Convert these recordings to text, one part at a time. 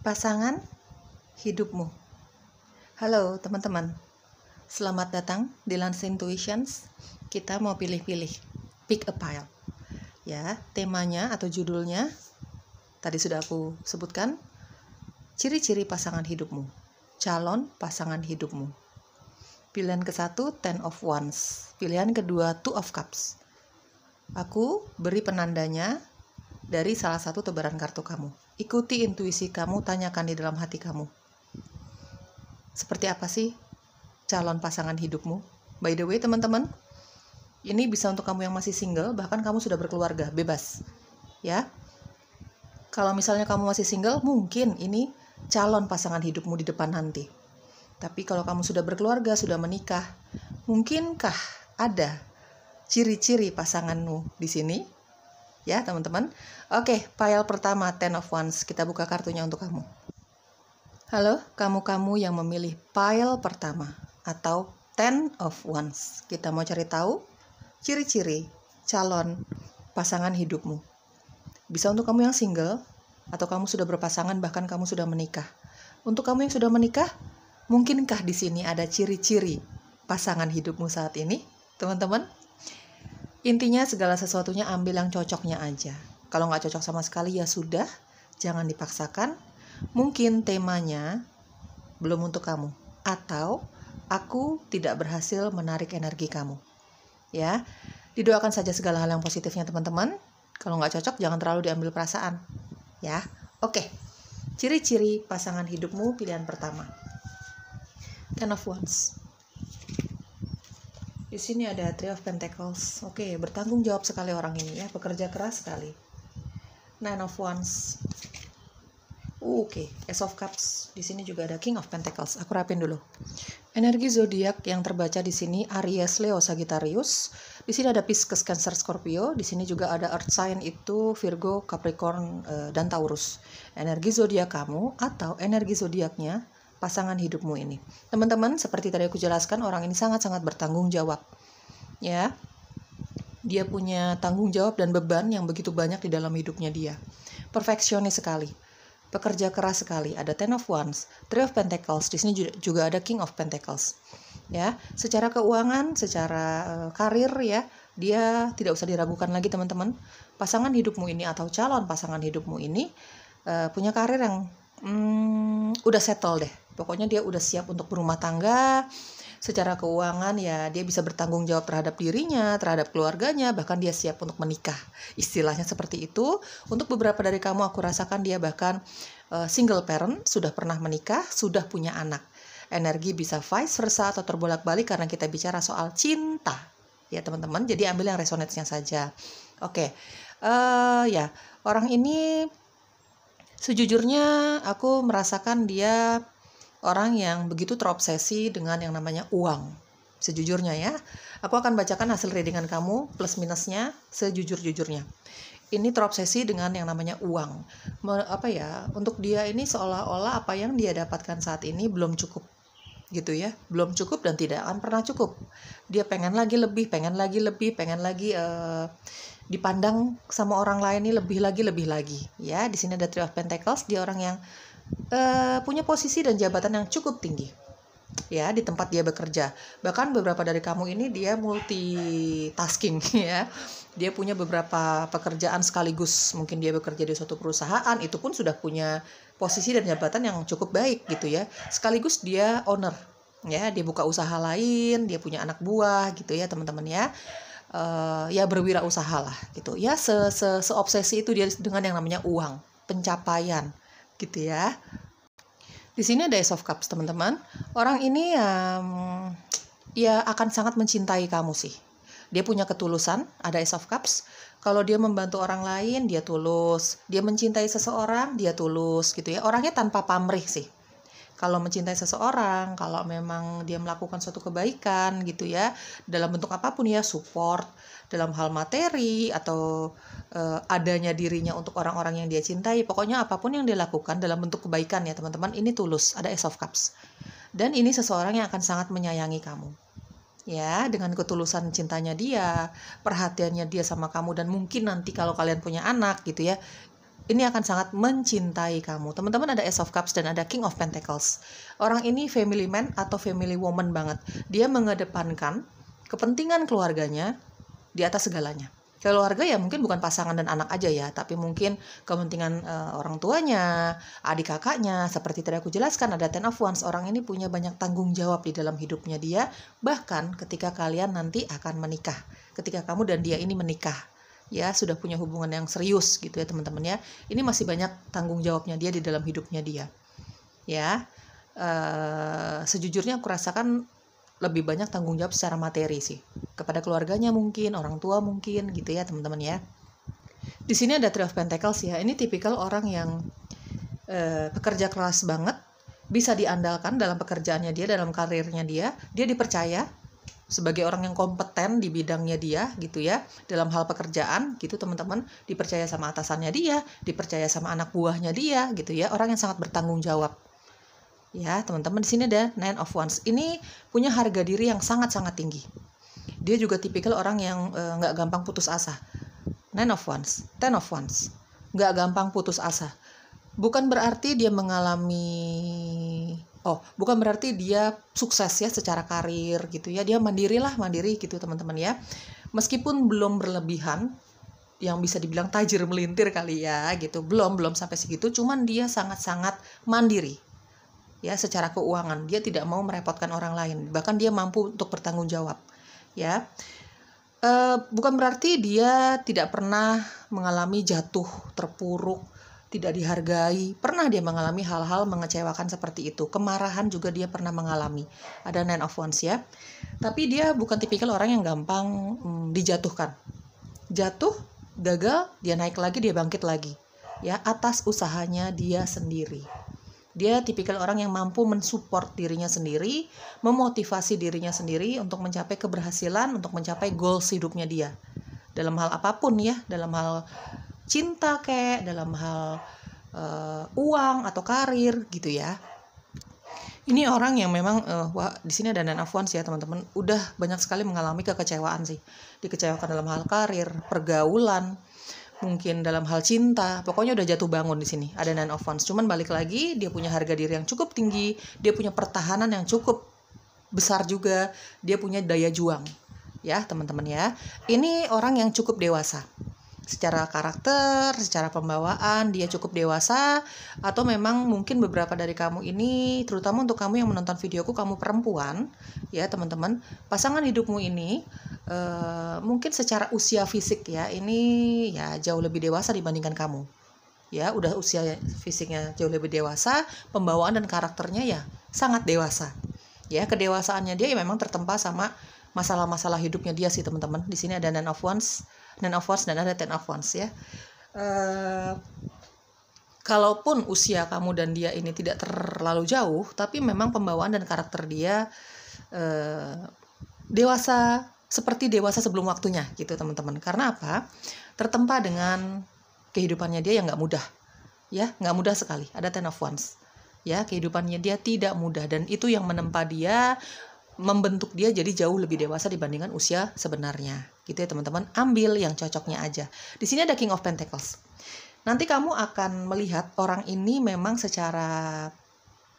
Pasangan hidupmu. Halo teman-teman, selamat datang di Lance Intuitions. Kita mau pilih-pilih, pick a pile. Ya, temanya atau judulnya tadi sudah aku sebutkan, ciri-ciri pasangan hidupmu, calon pasangan hidupmu. Pilihan ke-1, Ten of Wands. Pilihan kedua, Two of Cups. Aku beri penandanya dari salah satu tebaran kartu kamu. Ikuti intuisi kamu, tanyakan di dalam hati kamu. Seperti apa sih calon pasangan hidupmu? By the way teman-teman, ini bisa untuk kamu yang masih single, bahkan kamu sudah berkeluarga, bebas. Ya. Kalau misalnya kamu masih single, mungkin ini calon pasangan hidupmu di depan nanti. Tapi kalau kamu sudah berkeluarga, sudah menikah, mungkinkah ada ciri-ciri pasanganmu di sini? Ya teman-teman. Oke, pile pertama, Ten of Wands. Kita buka kartunya untuk kamu. Halo, kamu-kamu yang memilih pile pertama atau Ten of Wands. Kita mau cari tahu ciri-ciri calon pasangan hidupmu. Bisa untuk kamu yang single, atau kamu sudah berpasangan, bahkan kamu sudah menikah. Untuk kamu yang sudah menikah, mungkinkah di sini ada ciri-ciri pasangan hidupmu saat ini, teman-teman? Intinya segala sesuatunya ambil yang cocoknya aja. Kalau nggak cocok sama sekali ya sudah, jangan dipaksakan. Mungkin temanya belum untuk kamu, atau aku tidak berhasil menarik energi kamu. Ya, didoakan saja segala hal yang positifnya teman-teman. Kalau nggak cocok jangan terlalu diambil perasaan. Ya, oke. Ciri-ciri pasangan hidupmu pilihan pertama. Ten of Wands. Di sini ada Three of Pentacles. Oke, bertanggung jawab sekali orang ini ya, bekerja keras sekali. Nine of Wands. Oke, Ace of Cups. Di sini juga ada King of Pentacles. Aku rapin dulu. Energi zodiak yang terbaca di sini Aries, Leo, Sagittarius. Di sini ada Pisces, Cancer, Scorpio. Di sini juga ada Earth sign itu Virgo, Capricorn, dan Taurus. Energi zodiak kamu atau energi zodiaknya pasangan hidupmu ini. Teman-teman, seperti tadi aku jelaskan, orang ini sangat-sangat bertanggung jawab. Ya. Dia punya tanggung jawab dan beban yang begitu banyak di dalam hidupnya dia. Perfeksionis sekali. Pekerja keras sekali. Ada Ten of Wands, Three of Pentacles. Di sini juga ada King of Pentacles. Ya, secara keuangan, secara karir ya, dia tidak usah diragukan lagi teman-teman. Pasangan hidupmu ini atau calon pasangan hidupmu ini punya karir yang udah settle deh. Pokoknya dia udah siap untuk berumah tangga. Secara keuangan ya dia bisa bertanggung jawab terhadap dirinya, terhadap keluarganya, bahkan dia siap untuk menikah. Istilahnya seperti itu. Untuk beberapa dari kamu aku rasakan dia bahkan single parent, sudah pernah menikah, sudah punya anak. Energi bisa vice versa atau terbolak-balik karena kita bicara soal cinta. Ya teman-teman, jadi ambil yang resonate-nya saja. Oke. Ya, orang ini sejujurnya aku merasakan dia orang yang begitu terobsesi dengan yang namanya uang. Sejujurnya ya, aku akan bacakan hasil readingan kamu plus minusnya sejujur-jujurnya. Ini terobsesi dengan yang namanya uang. Untuk dia ini seolah-olah apa yang dia dapatkan saat ini belum cukup. Gitu ya, belum cukup dan tidak akan pernah cukup. Dia pengen lagi lebih, pengen lagi dipandang sama orang lain ini lebih lagi. Ya, di sini ada Three of Pentacles, dia orang yang punya posisi dan jabatan yang cukup tinggi. Ya, di tempat dia bekerja. Bahkan beberapa dari kamu ini dia multitasking ya. Dia punya beberapa pekerjaan sekaligus. Mungkin dia bekerja di suatu perusahaan, itu pun sudah punya posisi dan jabatan yang cukup baik gitu ya. Sekaligus dia owner. Ya, dia buka usaha lain, dia punya anak buah gitu ya, teman-teman ya. Ya berwirausaha lah gitu. Ya, seobsesi itu dia dengan yang namanya uang, pencapaian gitu ya. Di sini ada Ace of Cups teman-teman. Orang ini ya akan sangat mencintai kamu sih. Dia punya ketulusan, ada Ace of Cups. Kalau dia membantu orang lain, dia tulus. Dia mencintai seseorang, dia tulus gitu ya. Orangnya tanpa pamrih sih. Kalau mencintai seseorang, kalau memang dia melakukan suatu kebaikan gitu ya, dalam bentuk apapun ya, support dalam hal materi atau adanya dirinya untuk orang-orang yang dia cintai, pokoknya apapun yang dia lakukan dalam bentuk kebaikan ya teman-teman, ini tulus, ada Ace of Cups. Dan ini seseorang yang akan sangat menyayangi kamu. Ya, dengan ketulusan cintanya dia, perhatiannya dia sama kamu, dan mungkin nanti kalau kalian punya anak gitu ya, ini akan sangat mencintai kamu. Teman-teman, ada Ace of Cups dan ada King of Pentacles. Orang ini family man atau family woman banget. Dia mengedepankan kepentingan keluarganya di atas segalanya. Keluarga ya mungkin bukan pasangan dan anak aja ya, tapi mungkin kepentingan orang tuanya, adik kakaknya. Seperti tadi aku jelaskan, ada Ten of Wands. Orang ini punya banyak tanggung jawab di dalam hidupnya dia. Bahkan ketika kalian nanti akan menikah, ketika kamu dan dia ini menikah, ya sudah punya hubungan yang serius gitu ya teman-teman ya. Ini masih banyak tanggung jawabnya dia di dalam hidupnya dia. Ya, sejujurnya aku rasakan lebih banyak tanggung jawab secara materi sih, kepada keluarganya mungkin, orang tua mungkin gitu ya teman-teman ya. Di sini ada Three of Pentacles ya. Ini tipikal orang yang pekerja keras banget, bisa diandalkan dalam pekerjaannya dia, dalam karirnya dia dipercaya sebagai orang yang kompeten di bidangnya dia gitu ya, dalam hal pekerjaan gitu teman-teman, dipercaya sama atasannya dia, dipercaya sama anak buahnya dia gitu ya, orang yang sangat bertanggung jawab. Ya, teman-teman, di sini ada Nine of Wands. Ini punya harga diri yang sangat-sangat tinggi. Dia juga tipikal orang yang nggak gampang putus asa. Nine of Wands, Ten of Wands, nggak gampang putus asa. Bukan berarti dia bukan berarti dia sukses ya secara karir gitu ya. Dia mandiri gitu teman-teman ya. Meskipun belum berlebihan, yang bisa dibilang tajir melintir kali ya gitu. Belum sampai segitu, cuman dia sangat-sangat mandiri. Ya, secara keuangan dia tidak mau merepotkan orang lain, bahkan dia mampu untuk bertanggung jawab ya. Bukan berarti dia tidak pernah mengalami jatuh, terpuruk, tidak dihargai. Pernah dia mengalami hal-hal mengecewakan seperti itu, kemarahan juga dia pernah mengalami. Ada Nine of Wands ya, tapi dia bukan tipikal orang yang gampang dijatuhkan. Jatuh, gagal, dia naik lagi, dia bangkit lagi ya, atas usahanya dia sendiri. Dia tipikal orang yang mampu mensupport dirinya sendiri, memotivasi dirinya sendiri untuk mencapai keberhasilan, untuk mencapai goals hidupnya dia. Dalam hal apapun ya, dalam hal cinta kayak, dalam hal uang atau karir gitu ya. Ini orang yang memang, di sini ada Nine of Wands ya teman-teman, udah banyak sekali mengalami kekecewaan sih. Dikecewakan dalam hal karir, pergaulan, mungkin dalam hal cinta, pokoknya udah jatuh bangun di sini. Ada Nine of Wands. Cuman balik lagi, dia punya harga diri yang cukup tinggi, dia punya pertahanan yang cukup besar juga, dia punya daya juang. Ya, teman-teman ya. Ini orang yang cukup dewasa. Secara karakter, secara pembawaan, dia cukup dewasa. Atau memang mungkin beberapa dari kamu ini, terutama untuk kamu yang menonton videoku, kamu perempuan, ya teman-teman, pasangan hidupmu ini mungkin secara usia fisik ya, ini ya jauh lebih dewasa dibandingkan kamu. Ya, udah usia fisiknya jauh lebih dewasa, pembawaan dan karakternya ya sangat dewasa. Ya, kedewasaannya dia ya memang tertempa sama masalah-masalah hidupnya dia sih teman-teman. Di sini ada Nine of Wands dan ada Ten of Wands ya. Kalaupun usia kamu dan dia ini tidak terlalu jauh, tapi memang pembawaan dan karakter dia dewasa, seperti dewasa sebelum waktunya gitu teman-teman. Karena apa? Tertempa dengan kehidupannya dia yang nggak mudah. Ya, nggak mudah sekali. Ada Ten of Wands. Ya, kehidupannya dia tidak mudah, dan itu yang menempa dia, membentuk dia jadi jauh lebih dewasa dibandingkan usia sebenarnya. Gitu ya teman-teman. Ambil yang cocoknya aja. Di sini ada King of Pentacles. Nanti kamu akan melihat orang ini memang secara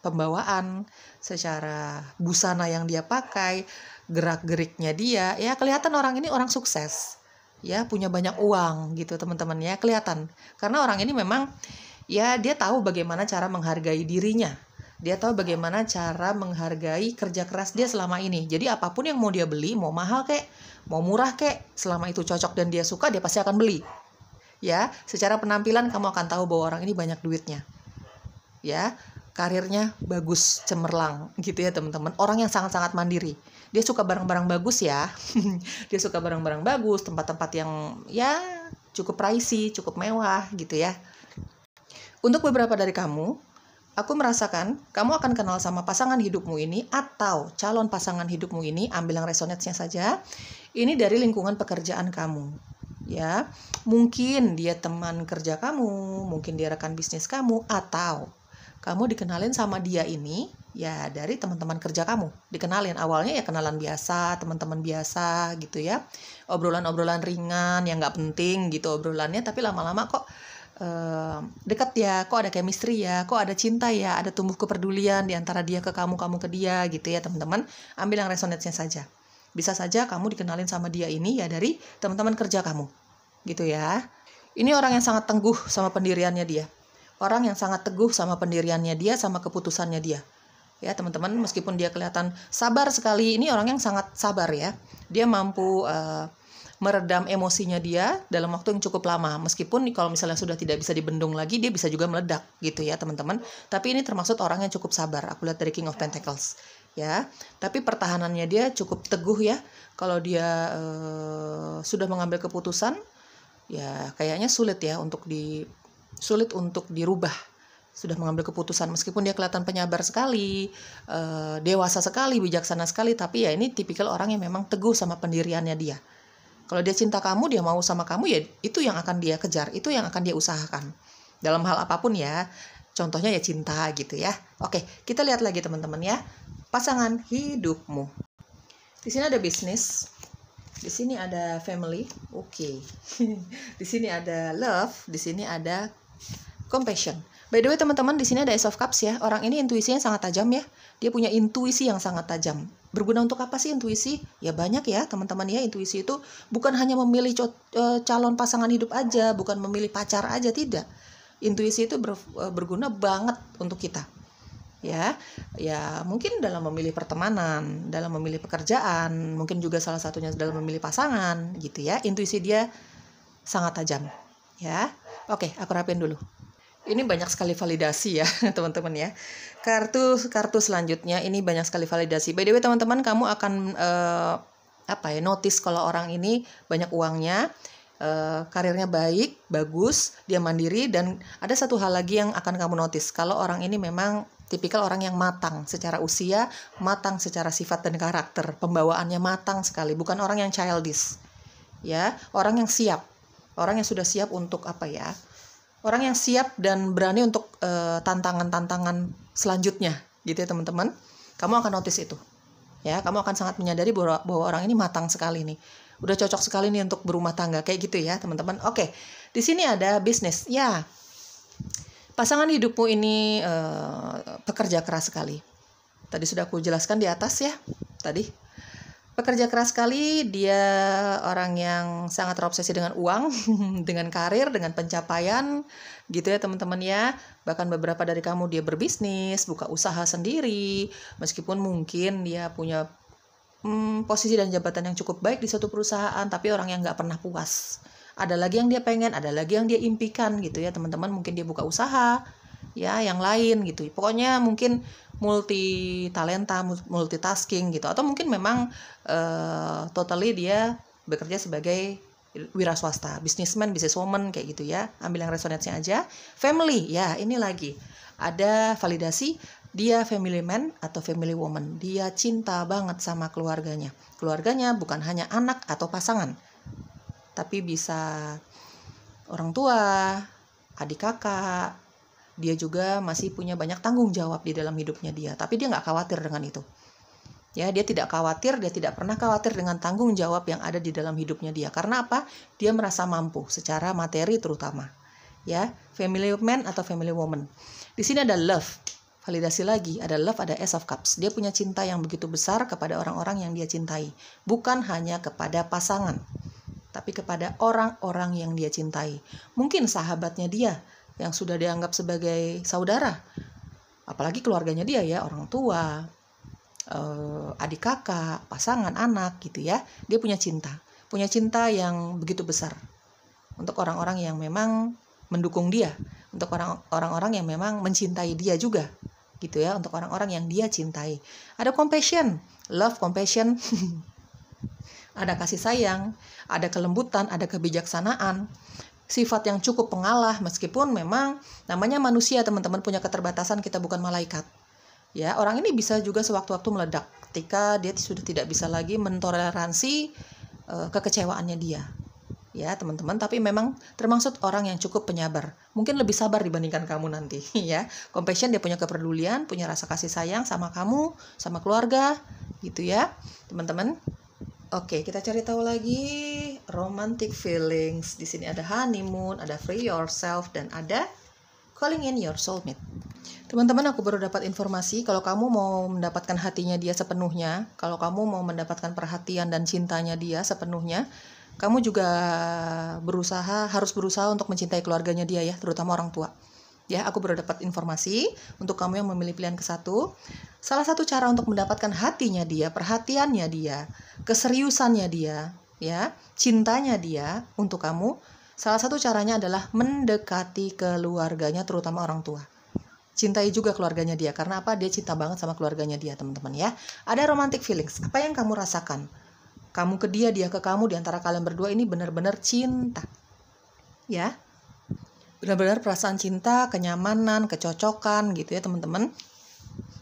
pembawaan, secara busana yang dia pakai, gerak-geriknya dia, ya kelihatan orang ini orang sukses. Ya, punya banyak uang gitu teman-teman ya, kelihatan. Karena orang ini memang ya dia tahu bagaimana cara menghargai dirinya. Dia tahu bagaimana cara menghargai kerja keras dia selama ini. Jadi apapun yang mau dia beli, mau mahal kek, mau murah kek, selama itu cocok dan dia suka, dia pasti akan beli. Ya, secara penampilan kamu akan tahu bahwa orang ini banyak duitnya. Ya, karirnya bagus, cemerlang gitu ya teman-teman. Orang yang sangat-sangat mandiri. Dia suka barang-barang bagus ya. Dia suka barang-barang bagus, tempat-tempat yang ya cukup pricey, cukup mewah gitu ya. Untuk beberapa dari kamu, aku merasakan kamu akan kenal sama pasangan hidupmu ini atau calon pasangan hidupmu ini, ambil yang resonate-nya saja. Ini dari lingkungan pekerjaan kamu. Ya, mungkin dia teman kerja kamu, mungkin dia rekan bisnis kamu, atau kamu dikenalin sama dia ini ya dari teman-teman kerja kamu. Dikenalin awalnya ya kenalan biasa, teman-teman biasa gitu ya. Obrolan-obrolan ringan yang nggak penting gitu obrolannya, tapi lama-lama kok dekat ya, kok ada chemistry ya, kok ada cinta ya, ada tumbuh kepedulian di antara dia ke kamu, kamu ke dia gitu ya teman-teman. Ambil yang resonate-nya saja. Bisa saja kamu dikenalin sama dia ini ya dari teman-teman kerja kamu gitu ya. Ini orang yang sangat teguh sama pendiriannya dia. Orang yang sangat teguh sama pendiriannya dia, sama keputusannya dia. Ya teman-teman, meskipun dia kelihatan sabar sekali, ini orang yang sangat sabar ya. Dia mampu meredam emosinya dia dalam waktu yang cukup lama. Meskipun kalau misalnya sudah tidak bisa dibendung lagi, dia bisa juga meledak gitu ya teman-teman. Tapi ini termasuk orang yang cukup sabar. Aku lihat dari King of Pentacles ya. Tapi pertahanannya dia cukup teguh ya. Kalau dia sudah mengambil keputusan, ya kayaknya sulit untuk dirubah. Sudah mengambil keputusan meskipun dia kelihatan penyabar sekali, dewasa sekali, bijaksana sekali, tapi ya ini tipikal orang yang memang teguh sama pendiriannya dia. Kalau dia cinta kamu, dia mau sama kamu, ya itu yang akan dia kejar, itu yang akan dia usahakan. Dalam hal apapun ya, contohnya ya cinta gitu ya. Oke, kita lihat lagi teman-teman ya. Pasangan hidupmu. Di sini ada bisnis, di sini ada family, oke. Di sini ada love, di sini ada compassion. By the way teman-teman, di sini ada Ace of Cups ya. Orang ini intuisinya sangat tajam ya. Dia punya intuisi yang sangat tajam. Berguna untuk apa sih intuisi? Ya banyak ya teman-teman ya. Intuisi itu bukan hanya memilih calon pasangan hidup aja, bukan memilih pacar aja, tidak. Intuisi itu berguna banget untuk kita. Ya mungkin dalam memilih pertemanan, dalam memilih pekerjaan, mungkin juga salah satunya dalam memilih pasangan gitu ya. Intuisi dia sangat tajam ya. Oke, aku rapin dulu. Ini banyak sekali validasi ya teman-teman ya. Kartu selanjutnya ini banyak sekali validasi. By the way teman-teman, kamu akan notice kalau orang ini banyak uangnya, karirnya baik, bagus, dia mandiri, dan ada satu hal lagi yang akan kamu notice. Kalau orang ini memang tipikal orang yang matang secara usia, matang secara sifat dan karakter, pembawaannya matang sekali, bukan orang yang childish. Ya, orang yang siap. Orang yang sudah siap untuk orang yang siap dan berani untuk tantangan-tantangan selanjutnya gitu ya teman-teman. Kamu akan notice itu ya, kamu akan sangat menyadari bahwa orang ini matang sekali nih, udah cocok sekali nih untuk berumah tangga kayak gitu ya teman-teman. Oke, di sini ada bisnis ya. Pasangan hidupmu ini pekerja keras sekali. Tadi sudah aku jelaskan di atas ya tadi. Pekerja keras sekali, dia orang yang sangat terobsesi dengan uang, dengan karir, dengan pencapaian, gitu ya teman-teman ya. Bahkan beberapa dari kamu dia berbisnis, buka usaha sendiri, meskipun mungkin dia punya posisi dan jabatan yang cukup baik di suatu perusahaan, tapi orang yang nggak pernah puas. Ada lagi yang dia pengen, ada lagi yang dia impikan gitu ya teman-teman. Mungkin dia buka usaha, ya yang lain gitu. Pokoknya mungkin multi talenta, multitasking gitu, atau mungkin memang totally dia bekerja sebagai wira swasta, businessman, businesswoman kayak gitu ya. Ambil yang resonate-nya aja. Family ya, ini lagi ada validasi, dia family man atau family woman. Dia cinta banget sama keluarganya. Keluarganya bukan hanya anak atau pasangan, tapi bisa orang tua, adik kakak. Dia juga masih punya banyak tanggung jawab di dalam hidupnya dia. Tapi dia nggak khawatir dengan itu. Ya, dia tidak khawatir, dia tidak pernah khawatir dengan tanggung jawab yang ada di dalam hidupnya dia. Karena apa? Dia merasa mampu secara materi terutama. Ya, family man atau family woman. Di sini ada love. Validasi lagi, ada love, ada Ace of Cups. Dia punya cinta yang begitu besar kepada orang-orang yang dia cintai. Bukan hanya kepada pasangan, tapi kepada orang-orang yang dia cintai. Mungkin sahabatnya dia yang sudah dianggap sebagai saudara, apalagi keluarganya dia ya, orang tua, adik kakak, pasangan, anak gitu ya. Dia punya cinta yang begitu besar untuk orang-orang yang memang mendukung dia, untuk orang-orang yang memang mencintai dia juga gitu ya, untuk orang-orang yang dia cintai. Ada compassion, love, compassion. Ada kasih sayang, ada kelembutan, ada kebijaksanaan, sifat yang cukup pengalah, meskipun memang namanya manusia teman-teman, punya keterbatasan, kita bukan malaikat. Ya, orang ini bisa juga sewaktu-waktu meledak ketika dia sudah tidak bisa lagi mentoleransi kekecewaannya dia. Ya, teman-teman, tapi memang termasuk orang yang cukup penyabar. Mungkin lebih sabar dibandingkan kamu nanti, ya. Compassion, dia punya kepedulian, punya rasa kasih sayang sama kamu, sama keluarga, gitu ya, teman-teman. Oke, kita cari tahu lagi romantic feelings. Di sini ada honeymoon, ada free yourself, dan ada calling in your soulmate. Teman-teman, aku baru dapat informasi kalau kamu mau mendapatkan hatinya dia sepenuhnya, kalau kamu mau mendapatkan perhatian dan cintanya dia sepenuhnya, kamu juga harus berusaha untuk mencintai keluarganya dia ya, terutama orang tua. Ya, aku baru dapat informasi untuk kamu yang memilih pilihan ke-1. Salah satu cara untuk mendapatkan hatinya dia, perhatiannya dia, keseriusannya dia, ya, cintanya dia untuk kamu, salah satu caranya adalah mendekati keluarganya, terutama orang tua. Cintai juga keluarganya dia, karena apa? Dia cinta banget sama keluarganya dia, teman-teman ya. Ada romantic feelings. Apa yang kamu rasakan? Kamu ke dia ke kamu, di antara kalian berdua ini benar-benar cinta. Ya. Benar-benar perasaan cinta, kenyamanan, kecocokan gitu ya, teman-teman.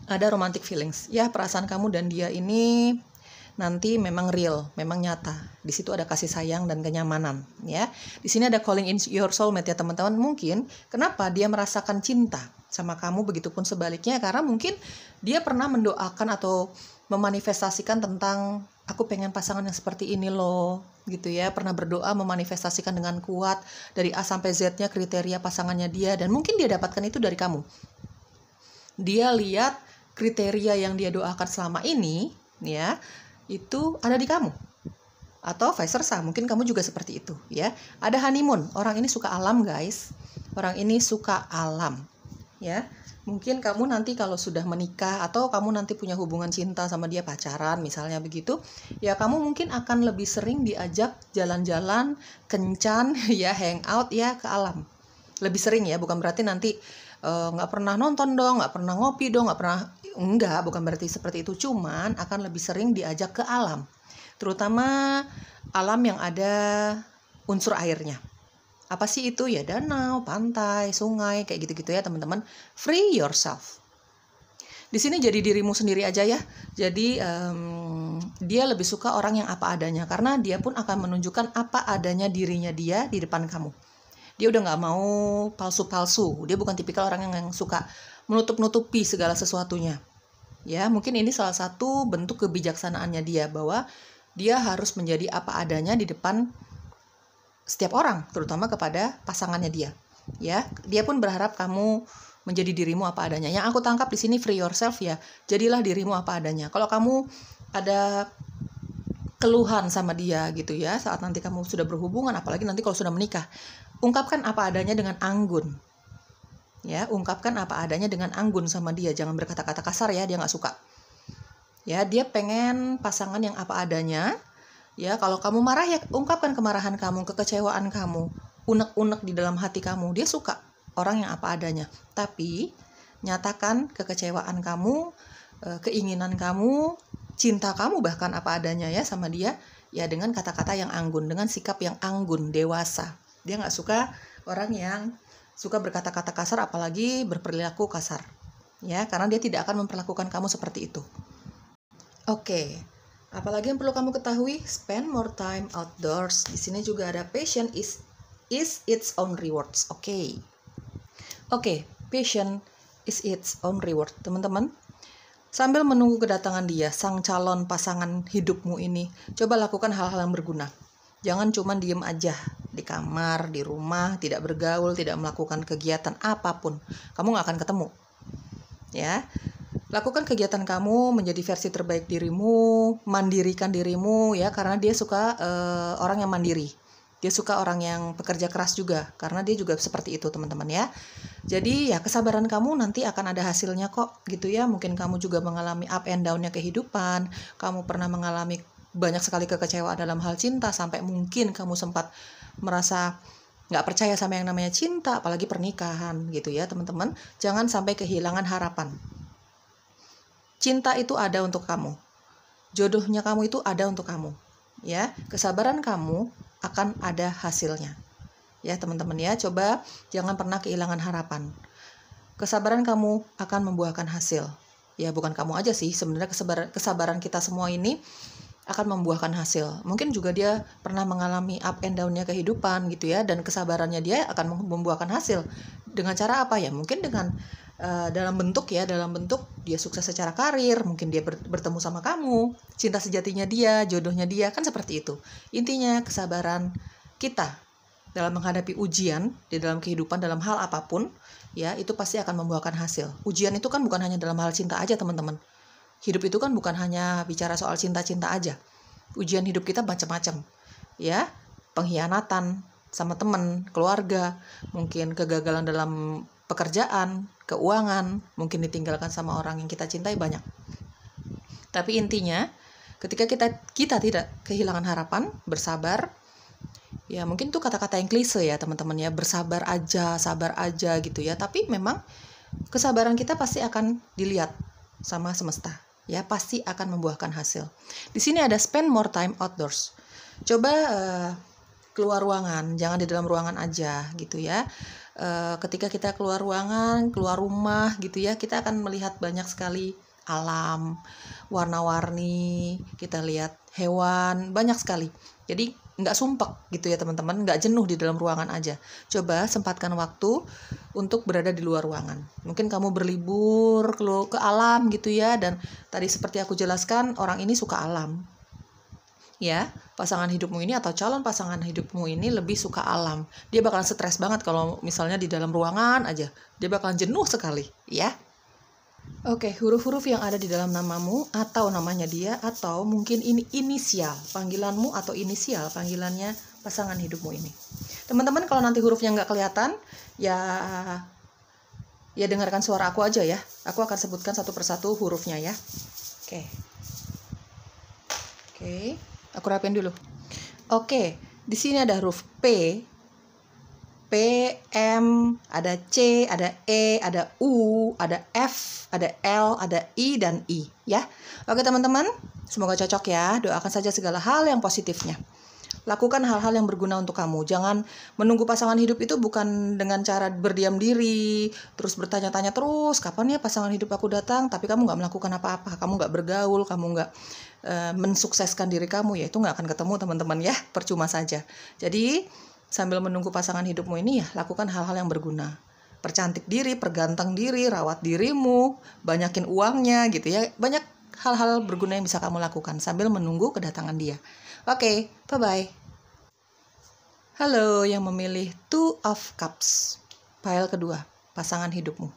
Ada romantic feelings. Ya, perasaan kamu dan dia ini nanti memang real, memang nyata. Di situ ada kasih sayang dan kenyamanan, ya. Di sini ada calling in your soulmate ya, teman-teman. Mungkin kenapa dia merasakan cinta sama kamu, begitupun sebaliknya, karena mungkin dia pernah mendoakan atau memanifestasikan tentang aku pengen pasangan yang seperti ini loh, gitu ya. Pernah berdoa memanifestasikan dengan kuat dari A sampai Z-nya kriteria pasangannya dia, dan mungkin dia dapatkan itu dari kamu. Dia lihat kriteria yang dia doakan selama ini, ya, itu ada di kamu. Atau vice versa, mungkin kamu juga seperti itu, ya. Ada honeymoon, orang ini suka alam, guys. Orang ini suka alam, ya. Mungkin kamu nanti kalau sudah menikah atau kamu nanti punya hubungan cinta sama dia, pacaran misalnya begitu, ya kamu mungkin akan lebih sering diajak jalan-jalan, kencan, ya, hangout ya ke alam. Lebih sering ya, bukan berarti nanti nggak pernah nonton dong, nggak pernah ngopi dong, enggak, bukan berarti seperti itu, cuman akan lebih sering diajak ke alam. Terutama alam yang ada unsur airnya. Apa sih itu? Ya danau, pantai, sungai, kayak gitu-gitu ya, teman-teman. Free yourself. Di sini jadi dirimu sendiri aja ya. Jadi dia lebih suka orang yang apa adanya, karena dia pun akan menunjukkan apa adanya dirinya dia di depan kamu. Dia udah nggak mau palsu-palsu. Dia bukan tipikal orang yang suka menutup-nutupi segala sesuatunya. Ya, mungkin ini salah satu bentuk kebijaksanaannya dia, bahwa dia harus menjadi apa adanya di depan setiap orang, terutama kepada pasangannya dia. Ya, dia pun berharap kamu menjadi dirimu apa adanya. Yang aku tangkap di sini free yourself ya. Jadilah dirimu apa adanya. Kalau kamu ada keluhan sama dia gitu ya, saat nanti kamu sudah berhubungan, apalagi nanti kalau sudah menikah, ungkapkan apa adanya dengan anggun. Ya, ungkapkan apa adanya dengan anggun sama dia. Jangan berkata-kata kasar ya, dia nggak suka. Ya, dia pengen pasangan yang apa adanya. Ya, kalau kamu marah ya ungkapkan kemarahan kamu, kekecewaan kamu, unek-unek di dalam hati kamu. Dia suka orang yang apa adanya. Tapi nyatakan kekecewaan kamu, keinginan kamu, cinta kamu bahkan apa adanya ya sama dia, ya dengan kata-kata yang anggun, dengan sikap yang anggun, dewasa. Dia nggak suka orang yang suka berkata-kata kasar, apalagi berperilaku kasar. Ya, karena dia tidak akan memperlakukan kamu seperti itu. Oke. Apalagi yang perlu kamu ketahui, spend more time outdoors. Di sini juga ada passion is its own rewards. Oke, passion is its own reward. Teman-teman, sambil menunggu kedatangan dia, sang calon pasangan hidupmu ini, coba lakukan hal-hal yang berguna. Jangan cuma diem aja di kamar, di rumah, tidak bergaul, tidak melakukan kegiatan apapun. Kamu nggak akan ketemu. Ya. Lakukan kegiatan kamu, menjadi versi terbaik dirimu, mandirikan dirimu ya, karena dia suka orang yang mandiri. Dia suka orang yang pekerja keras juga, karena dia juga seperti itu, teman-teman ya. Jadi ya kesabaran kamu nanti akan ada hasilnya kok gitu ya. Mungkin kamu juga mengalami up and down-nya kehidupan, kamu pernah mengalami banyak sekali kekecewaan dalam hal cinta, sampai mungkin kamu sempat merasa nggak percaya sama yang namanya cinta, apalagi pernikahan gitu ya, teman-teman. Jangan sampai kehilangan harapan. Cinta itu ada untuk kamu. Jodohnya kamu itu ada untuk kamu. Ya, kesabaran kamu akan ada hasilnya. Ya, teman-teman ya, coba jangan pernah kehilangan harapan. Kesabaran kamu akan membuahkan hasil. Ya, bukan kamu aja sih, sebenarnya kesabaran kita semua ini akan membuahkan hasil. Mungkin juga dia pernah mengalami up and down-nya kehidupan gitu ya, dan kesabarannya dia akan membuahkan hasil. Dengan cara apa ya? Mungkin dengan dalam bentuk dia sukses secara karir, mungkin dia bertemu sama kamu, cinta sejatinya dia, jodohnya dia, kan seperti itu. Intinya kesabaran kita dalam menghadapi ujian di dalam kehidupan, dalam hal apapun, ya itu pasti akan membuahkan hasil. Ujian itu kan bukan hanya dalam hal cinta aja, teman-teman. Hidup itu kan bukan hanya bicara soal cinta-cinta aja. Ujian hidup kita macam-macam, ya, pengkhianatan sama teman, keluarga, mungkin kegagalan dalam pekerjaan, keuangan, mungkin ditinggalkan sama orang yang kita cintai, banyak. Tapi intinya, ketika kita tidak kehilangan harapan, bersabar, ya mungkin itu kata-kata yang klise ya teman-teman ya, bersabar aja, sabar aja gitu ya. Tapi memang kesabaran kita pasti akan dilihat sama semesta, ya pasti akan membuahkan hasil. Di sini ada spend more time outdoors. Coba keluar ruangan, jangan di dalam ruangan aja gitu ya. Ketika kita keluar ruangan, keluar rumah gitu ya, kita akan melihat banyak sekali alam, warna-warni, kita lihat hewan, banyak sekali. Jadi nggak sumpek gitu ya teman-teman, nggak jenuh di dalam ruangan aja. Coba sempatkan waktu untuk berada di luar ruangan. Mungkin kamu berlibur ke alam gitu ya, dan tadi seperti aku jelaskan, orang ini suka alam. Ya, pasangan hidupmu ini atau calon pasangan hidupmu ini lebih suka alam. Dia bakalan stres banget kalau misalnya di dalam ruangan aja. Dia bakalan jenuh sekali, ya. Oke, huruf-huruf yang ada di dalam namamu atau namanya dia, atau mungkin ini inisial panggilanmu atau inisial panggilannya pasangan hidupmu ini. Teman-teman, kalau nanti hurufnya nggak kelihatan, ya dengarkan suara aku aja ya. Aku akan sebutkan satu persatu hurufnya ya. Oke. Aku rapin dulu. Oke, di sini ada huruf P, M, ada C, ada E, ada U, ada F, ada L, ada I, dan I, ya. Oke teman-teman, semoga cocok ya. Doakan saja segala hal yang positifnya. Lakukan hal-hal yang berguna untuk kamu. Jangan menunggu pasangan hidup itu bukan dengan cara berdiam diri, terus bertanya-tanya terus, kapan ya pasangan hidup aku datang, tapi kamu nggak melakukan apa-apa, kamu nggak bergaul, kamu nggak mensukseskan diri kamu, ya itu nggak akan ketemu teman-teman ya, percuma saja. Jadi sambil menunggu pasangan hidupmu ini ya, lakukan hal-hal yang berguna. Percantik diri, perganteng diri, rawat dirimu, banyakin uangnya gitu ya. Banyak hal-hal berguna yang bisa kamu lakukan sambil menunggu kedatangan dia. Oke, bye-bye. Halo yang memilih Two of Cups, pile kedua, pasangan hidupmu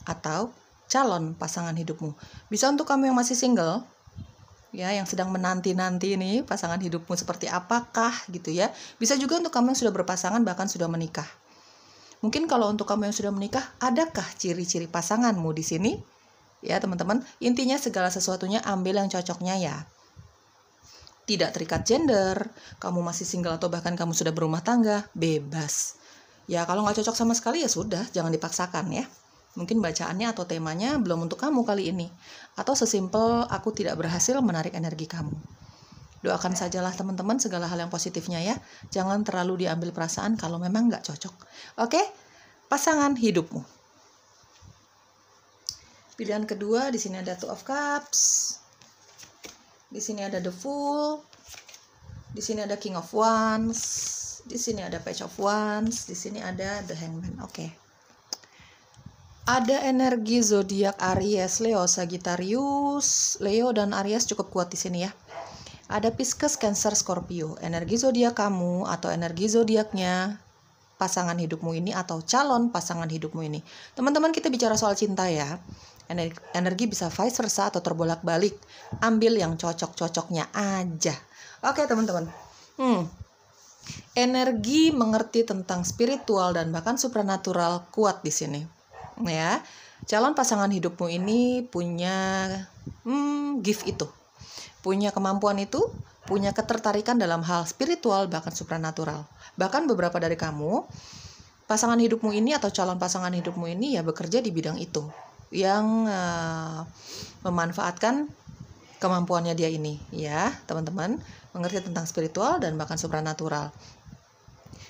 atau calon pasangan hidupmu. Bisa untuk kamu yang masih single, ya, yang sedang menanti-nanti ini pasangan hidupmu seperti apakah gitu ya. Bisa juga untuk kamu yang sudah berpasangan bahkan sudah menikah. Mungkin kalau untuk kamu yang sudah menikah, adakah ciri-ciri pasanganmu di sini? Ya teman-teman, intinya segala sesuatunya ambil yang cocoknya ya. Tidak terikat gender, kamu masih single atau bahkan kamu sudah berumah tangga, bebas. Ya kalau nggak cocok sama sekali ya sudah, jangan dipaksakan ya. Mungkin bacaannya atau temanya belum untuk kamu kali ini. Atau sesimpel aku tidak berhasil menarik energi kamu. Doakan sajalah teman-teman segala hal yang positifnya ya. Jangan terlalu diambil perasaan kalau memang nggak cocok. Oke? Pasangan hidupmu. Pilihan kedua, di sini ada Two of Cups. Di sini ada The Fool. Di sini ada King of Wands. Di sini ada Page of Wands. Di sini ada The Hangman. Oke. Ada energi zodiak Aries, Leo, Sagittarius. Leo dan Aries cukup kuat di sini ya. Ada Pisces, Cancer, Scorpio. Energi zodiak kamu atau energi zodiaknya pasangan hidupmu ini atau calon pasangan hidupmu ini. Teman-teman, kita bicara soal cinta ya. Energi bisa vice versa atau terbolak-balik. Ambil yang cocok-cocoknya aja. Oke teman-teman. Energi mengerti tentang spiritual dan bahkan supranatural kuat di sini. Ya, calon pasangan hidupmu ini punya gift itu, punya kemampuan itu, punya ketertarikan dalam hal spiritual bahkan supranatural. Bahkan beberapa dari kamu, pasangan hidupmu ini atau calon pasangan hidupmu ini ya bekerja di bidang itu, yang memanfaatkan kemampuannya dia ini, ya teman-teman, mengerti tentang spiritual dan bahkan supranatural.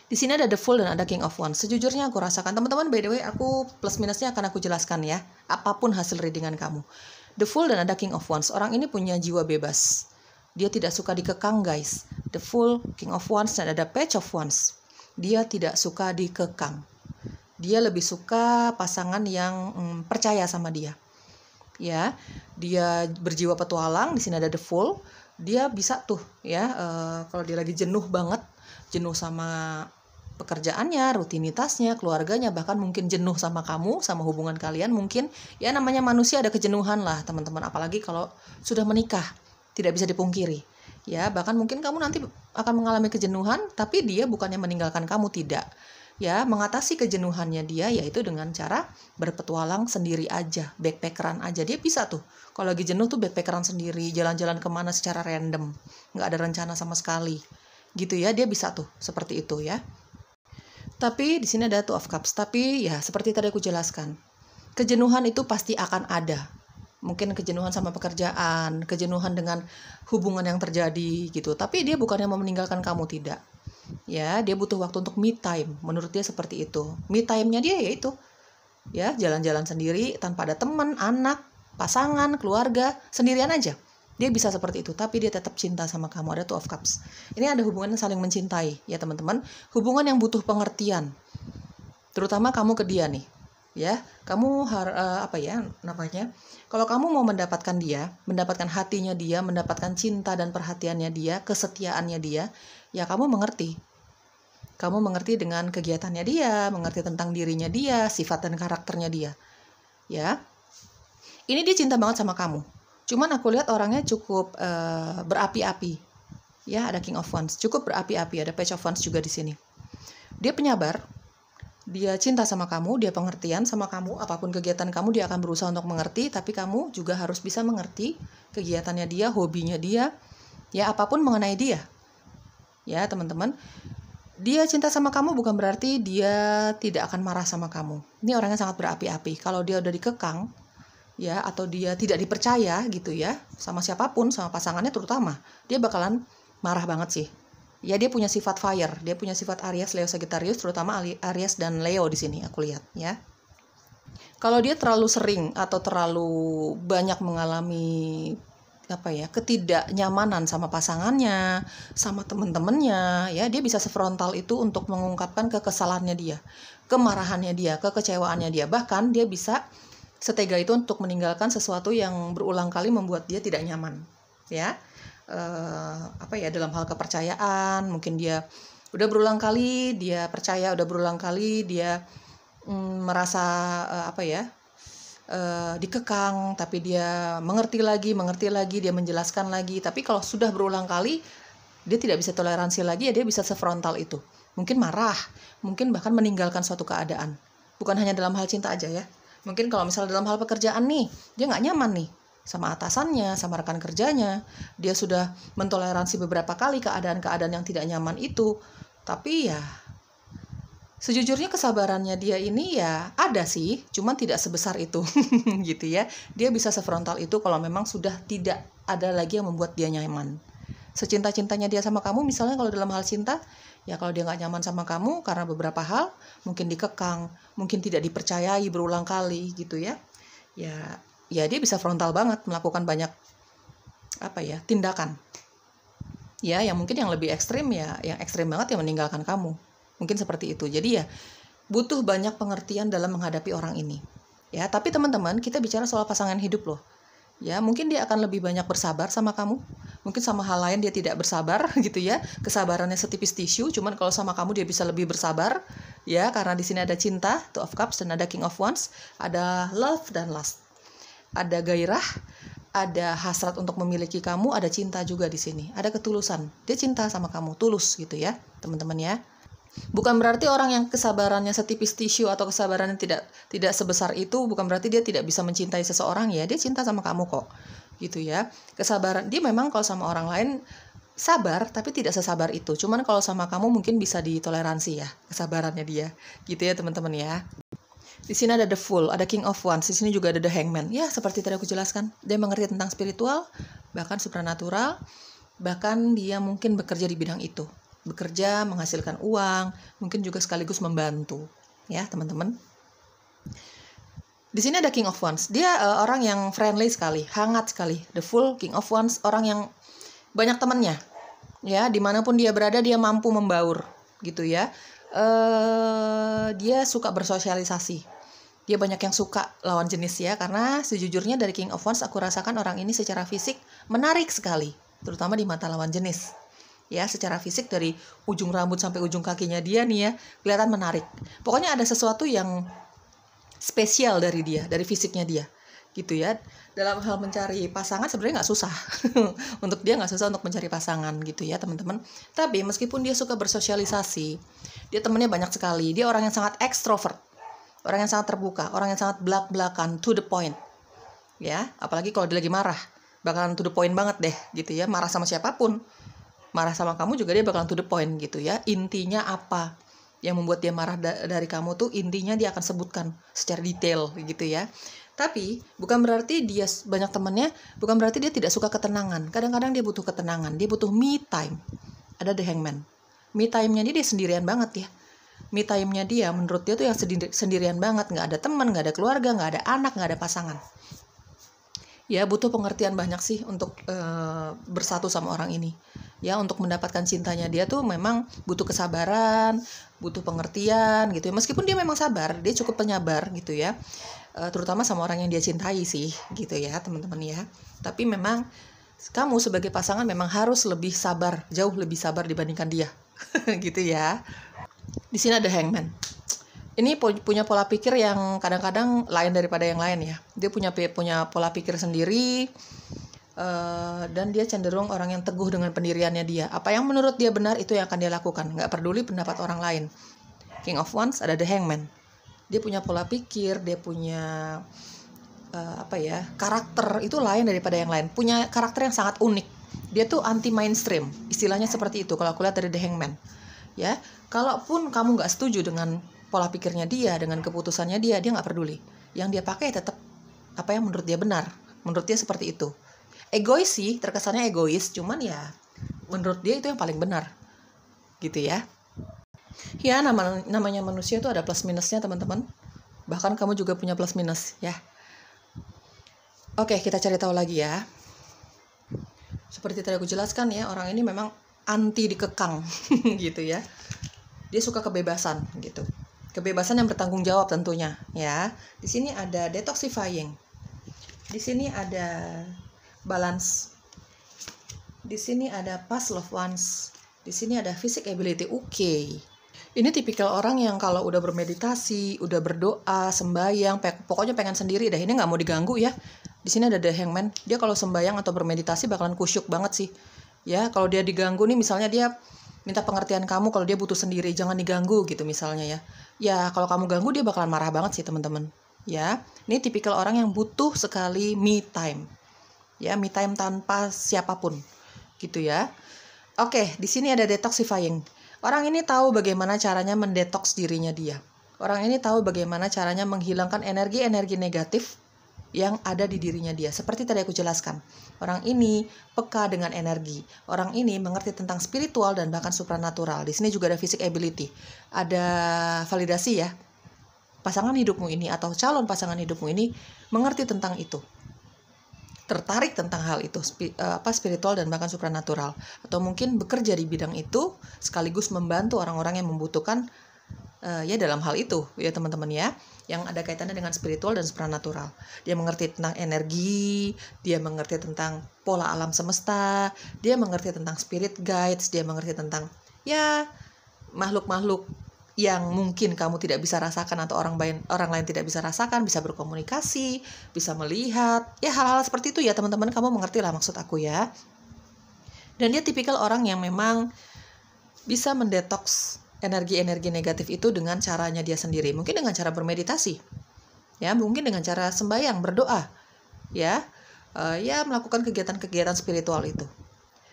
Di sini ada The Fool dan ada King of Wands. Sejujurnya aku rasakan, teman-teman, by the way, aku plus minusnya akan aku jelaskan ya, apapun hasil readingan kamu. The Fool dan ada King of Wands. Orang ini punya jiwa bebas. Dia tidak suka dikekang, guys. The Fool, King of Wands, dan ada Page of Wands. Dia tidak suka dikekang. Dia lebih suka pasangan yang percaya sama dia. Ya, dia berjiwa petualang. Di sini ada the Fool. Dia bisa tuh ya, kalau dia lagi jenuh banget, jenuh sama pekerjaannya, rutinitasnya, keluarganya, bahkan mungkin jenuh sama kamu, sama hubungan kalian, mungkin ya namanya manusia ada kejenuhan lah teman-teman, apalagi kalau sudah menikah, tidak bisa dipungkiri. Ya, bahkan mungkin kamu nanti akan mengalami kejenuhan, tapi dia bukannya meninggalkan kamu, tidak. Ya, mengatasi kejenuhannya dia yaitu dengan cara berpetualang sendiri aja, backpackeran aja. Dia bisa tuh, kalau lagi jenuh tuh backpackeran sendiri, jalan-jalan kemana secara random, nggak ada rencana sama sekali. Gitu ya, dia bisa tuh, seperti itu ya. Tapi di sini ada Two of Cups. Tapi ya seperti tadi aku jelaskan, kejenuhan itu pasti akan ada. Mungkin kejenuhan sama pekerjaan, kejenuhan dengan hubungan yang terjadi gitu. Tapi dia bukannya mau meninggalkan kamu, tidak. Ya, dia butuh waktu untuk me time. Menurut dia seperti itu. Me time-nya dia yaitu ya jalan-jalan sendiri tanpa ada teman, anak, pasangan, keluarga, sendirian aja. Dia bisa seperti itu, tapi dia tetap cinta sama kamu. Ada Two of Cups. Ini ada hubungan yang saling mencintai, ya teman-teman. Hubungan yang butuh pengertian. Terutama kamu ke dia nih. Ya, kamu apa ya namanya? Kalau kamu mau mendapatkan dia, mendapatkan hatinya dia, mendapatkan cinta dan perhatiannya dia, kesetiaannya dia, ya kamu mengerti. Kamu mengerti dengan kegiatannya dia, mengerti tentang dirinya dia, sifat dan karakternya dia. Ya. Ini dia cinta banget sama kamu. Cuman aku lihat orangnya cukup berapi-api. Ya, ada King of Wands. Cukup berapi-api, ada Page of Wands juga di sini. Dia penyabar. Dia cinta sama kamu, dia pengertian sama kamu. Apapun kegiatan kamu, dia akan berusaha untuk mengerti, tapi kamu juga harus bisa mengerti kegiatannya dia, hobinya dia, ya apapun mengenai dia. Ya, teman-teman. Dia cinta sama kamu bukan berarti dia tidak akan marah sama kamu. Ini orangnya sangat berapi-api. Kalau dia udah dikekang, ya, atau dia tidak dipercaya gitu ya, sama siapapun, sama pasangannya terutama, dia bakalan marah banget sih. Ya, dia punya sifat fire, dia punya sifat Aries, Leo, Sagittarius, terutama Aries dan Leo di sini aku lihat ya. Kalau dia terlalu sering atau terlalu banyak mengalami apa ya, ketidaknyamanan sama pasangannya, sama teman-temannya, ya dia bisa sefrontal itu untuk mengungkapkan kekesalannya dia, kemarahannya dia, kekecewaannya dia, bahkan dia bisa setega itu untuk meninggalkan sesuatu yang berulang kali membuat dia tidak nyaman, ya. Apa ya, dalam hal kepercayaan, mungkin dia udah berulang kali dia percaya, udah berulang kali dia merasa apa ya, dikekang, tapi dia mengerti lagi, dia menjelaskan lagi, tapi kalau sudah berulang kali dia tidak bisa toleransi lagi, ya dia bisa sefrontal itu, mungkin marah, mungkin bahkan meninggalkan suatu keadaan. Bukan hanya dalam hal cinta aja ya, mungkin kalau misalnya dalam hal pekerjaan nih, dia nggak nyaman nih sama atasannya, sama rekan kerjanya, dia sudah mentoleransi beberapa kali keadaan-keadaan yang tidak nyaman itu, tapi ya sejujurnya kesabarannya dia ini ya ada sih, cuman tidak sebesar itu gitu ya. Dia bisa sefrontal itu kalau memang sudah tidak ada lagi yang membuat dia nyaman. Secinta-cintanya dia sama kamu, misalnya kalau dalam hal cinta, ya kalau dia nggak nyaman sama kamu karena beberapa hal, mungkin dikekang, mungkin tidak dipercayai berulang kali gitu ya. Ya dia bisa frontal banget melakukan banyak apa ya, tindakan. Ya, yang mungkin yang lebih ekstrim ya, yang ekstrim banget ya meninggalkan kamu. Mungkin seperti itu. Jadi ya butuh banyak pengertian dalam menghadapi orang ini. Ya, tapi teman-teman, kita bicara soal pasangan hidup loh. Ya, mungkin dia akan lebih banyak bersabar sama kamu. Mungkin sama hal lain dia tidak bersabar gitu ya. Kesabarannya setipis tisu, cuman kalau sama kamu dia bisa lebih bersabar. Ya, karena di sini ada cinta, Two of Cups, dan ada King of Wands, ada love dan lust. Ada gairah, ada hasrat untuk memiliki kamu, ada cinta juga di sini. Ada ketulusan. Dia cinta sama kamu, tulus gitu ya, teman-teman ya. Bukan berarti orang yang kesabarannya setipis tisu atau kesabarannya tidak sebesar itu, bukan berarti dia tidak bisa mencintai seseorang ya. Dia cinta sama kamu kok. Gitu ya. Kesabaran dia memang kalau sama orang lain sabar, tapi tidak sesabar itu. Cuman kalau sama kamu mungkin bisa ditoleransi ya kesabarannya dia. Gitu ya, teman-teman ya. Di sini ada the Fool, ada King of Wands, di sini juga ada the Hangman. Ya, seperti tadi aku jelaskan, dia mengerti tentang spiritual, bahkan supranatural, bahkan dia mungkin bekerja di bidang itu. Bekerja, menghasilkan uang, mungkin juga sekaligus membantu. Ya, teman-teman. Di sini ada King of Wands. Dia orang yang friendly sekali, hangat sekali. The Fool, King of Wands, orang yang banyak temannya. Ya, dimanapun dia berada, dia mampu membaur, gitu ya. dia suka bersosialisasi. Dia banyak yang suka lawan jenis ya, karena sejujurnya dari King of Wands aku rasakan orang ini secara fisik menarik sekali, terutama di mata lawan jenis. Ya, secara fisik dari ujung rambut sampai ujung kakinya dia nih ya, kelihatan menarik. Pokoknya ada sesuatu yang spesial dari dia, dari fisiknya dia. Gitu ya. Dalam hal mencari pasangan sebenarnya nggak susah. Untuk dia nggak susah untuk mencari pasangan gitu ya, teman-teman. Tapi meskipun dia suka bersosialisasi, dia temennya banyak sekali. Dia orang yang sangat ekstrovert. Orang yang sangat terbuka, orang yang sangat belak-belakan, to the point. Ya, apalagi kalau dia lagi marah, bakalan to the point banget deh, gitu ya. Marah sama siapapun, marah sama kamu juga dia bakalan to the point, gitu ya. Intinya apa yang membuat dia marah dari kamu tuh, intinya dia akan sebutkan secara detail, gitu ya. Tapi bukan berarti dia banyak temannya, bukan berarti dia tidak suka ketenangan. Kadang-kadang dia butuh ketenangan, dia butuh me time. Ada the hangman. Me time-nya dia sendirian banget ya. Me time-nya dia menurut dia tuh yang sendirian banget, nggak ada teman, nggak ada keluarga, nggak ada anak, nggak ada pasangan. Ya, butuh pengertian banyak sih untuk bersatu sama orang ini. Ya, untuk mendapatkan cintanya dia tuh memang butuh kesabaran, butuh pengertian gitu ya. Meskipun dia memang sabar, dia cukup penyabar gitu ya. Terutama sama orang yang dia cintai sih gitu ya, teman-teman ya. Tapi memang kamu sebagai pasangan memang harus lebih sabar, jauh lebih sabar dibandingkan dia. Gitu ya. Di sini ada hangman. Ini punya pola pikir yang kadang-kadang lain daripada yang lain ya. Dia punya pola pikir sendiri, dan dia cenderung orang yang teguh dengan pendiriannya dia. Apa yang menurut dia benar itu yang akan dia lakukan. Nggak peduli pendapat orang lain. King of Wands ada the hangman. Dia punya pola pikir, dia punya karakter itu lain daripada yang lain. Punya karakter yang sangat unik. Dia tuh anti mainstream. Istilahnya seperti itu kalau aku lihat dari the hangman. Ya, kalaupun kamu nggak setuju dengan pola pikirnya dia, dengan keputusannya dia nggak peduli. Yang dia pakai tetap apa yang menurut dia benar. Menurut dia seperti itu. Egois sih, terkesannya egois, cuman ya menurut dia itu yang paling benar. Gitu ya. Ya, namanya manusia itu ada plus minusnya, teman-teman. Bahkan kamu juga punya plus minus, ya. Oke, kita cari tahu lagi ya. Seperti tadi aku jelaskan ya, orang ini memang anti dikekang gitu ya. Dia suka kebebasan gitu. Kebebasan yang bertanggung jawab tentunya ya. Di sini ada detoxifying. Di sini ada balance. Di sini ada past love ones. Di sini ada physical ability. Oke. Ini tipikal orang yang kalau udah bermeditasi, udah berdoa, sembahyang, pokoknya pengen sendiri deh. Ini nggak mau diganggu ya. Di sini ada the hangman. Dia kalau sembahyang atau bermeditasi bakalan kusyuk banget sih. Ya, kalau dia diganggu nih, misalnya dia minta pengertian kamu kalau dia butuh sendiri, jangan diganggu gitu misalnya ya. Ya, kalau kamu ganggu dia bakalan marah banget sih teman-teman. Ya, ini tipikal orang yang butuh sekali me time. Ya, me time tanpa siapapun. Gitu ya. Oke, di sini ada detoxifying. Orang ini tahu bagaimana caranya mendetoks dirinya dia. Orang ini tahu bagaimana caranya menghilangkan energi-energi negatif yang ada di dirinya dia. Seperti tadi aku jelaskan, orang ini peka dengan energi. Orang ini mengerti tentang spiritual dan bahkan supranatural. Di sini juga ada physical ability. Ada validasi ya. Pasangan hidupmu ini atau calon pasangan hidupmu ini mengerti tentang itu. Tertarik tentang hal itu, spiritual dan bahkan supranatural. Atau mungkin bekerja di bidang itu sekaligus membantu orang-orang yang membutuhkan ya dalam hal itu ya teman-teman ya, yang ada kaitannya dengan spiritual dan supranatural. Dia mengerti tentang energi, dia mengerti tentang pola alam semesta, dia mengerti tentang spirit guides, dia mengerti tentang ya makhluk-makhluk yang mungkin kamu tidak bisa rasakan atau orang lain tidak bisa rasakan, bisa berkomunikasi, bisa melihat, ya hal-hal seperti itu ya teman-teman, kamu mengerti lah maksud aku ya. Dan dia tipikal orang yang memang bisa mendetoks energi-energi negatif itu dengan caranya dia sendiri. Mungkin dengan cara bermeditasi, ya, mungkin dengan cara sembahyang, berdoa, ya, ya melakukan kegiatan-kegiatan spiritual itu.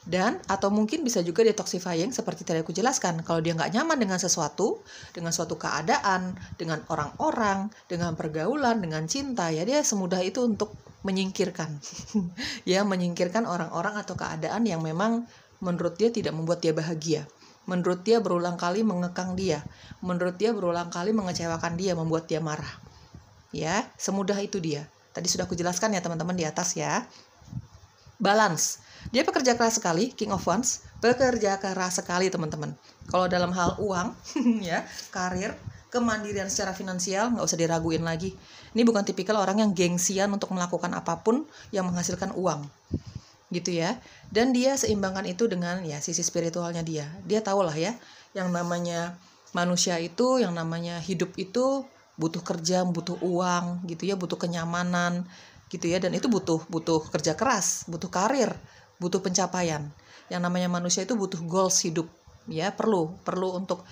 Dan atau mungkin bisa juga detoxifying seperti tadi aku jelaskan. Kalau dia nggak nyaman dengan sesuatu, dengan suatu keadaan, dengan orang-orang, dengan pergaulan, dengan cinta, ya dia semudah itu untuk menyingkirkan. Ya, menyingkirkan orang-orang atau keadaan yang memang menurut dia tidak membuat dia bahagia. Menurut dia berulang kali mengekang dia. Menurut dia berulang kali mengecewakan dia, membuat dia marah. Ya, semudah itu dia. Tadi sudah aku jelaskan ya teman-teman di atas ya. balance. Dia pekerja keras sekali, King of Wands, pekerja keras sekali teman-teman. Kalau dalam hal uang, ya, karir, kemandirian secara finansial, nggak usah diraguin lagi. Ini bukan tipikal orang yang gengsian untuk melakukan apapun yang menghasilkan uang, gitu ya. Dan dia seimbangkan itu dengan ya sisi spiritualnya dia. Dia tahu lah ya, yang namanya manusia itu, yang namanya hidup itu butuh kerja, butuh uang, gitu ya, butuh kenyamanan, gitu ya. Dan itu butuh kerja keras, butuh karir, butuh pencapaian. Yang namanya manusia itu butuh goals hidup, ya, perlu untuk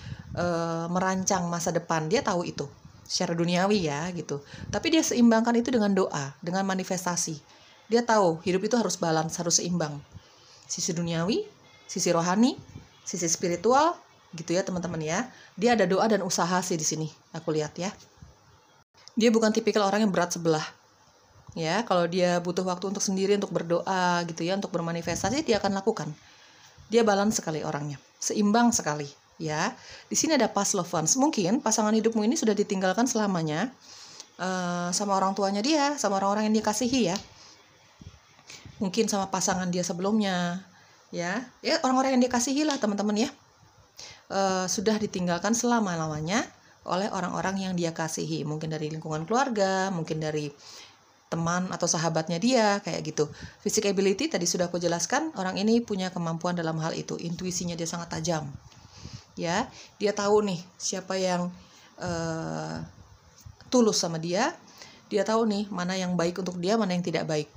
merancang masa depan. Dia tahu itu secara duniawi ya, gitu. Tapi dia seimbangkan itu dengan doa, dengan manifestasi. Dia tahu hidup itu harus balance, harus seimbang. Sisi duniawi, sisi rohani, sisi spiritual, gitu ya teman-teman ya. Dia ada doa dan usaha sih di sini, aku lihat ya. Dia bukan tipikal orang yang berat sebelah. Ya, kalau dia butuh waktu untuk sendiri, untuk berdoa gitu ya, untuk bermanifestasi, dia akan lakukan. Dia balance sekali orangnya, seimbang sekali ya. Di sini ada past loved ones. Mungkin pasangan hidupmu ini sudah ditinggalkan selamanya sama orang tuanya dia, sama orang-orang yang dia kasihi ya. Mungkin sama pasangan dia sebelumnya, ya orang-orang yang dia kasihi lah teman-teman ya. Sudah ditinggalkan selama-lamanya oleh orang-orang yang dia kasihi. Mungkin dari lingkungan keluarga, mungkin dari teman atau sahabatnya dia, kayak gitu. Physical ability tadi sudah aku jelaskan, orang ini punya kemampuan dalam hal itu, intuisinya dia sangat tajam. Ya, dia tahu nih siapa yang tulus sama dia. Dia tahu nih mana yang baik untuk dia, mana yang tidak baik.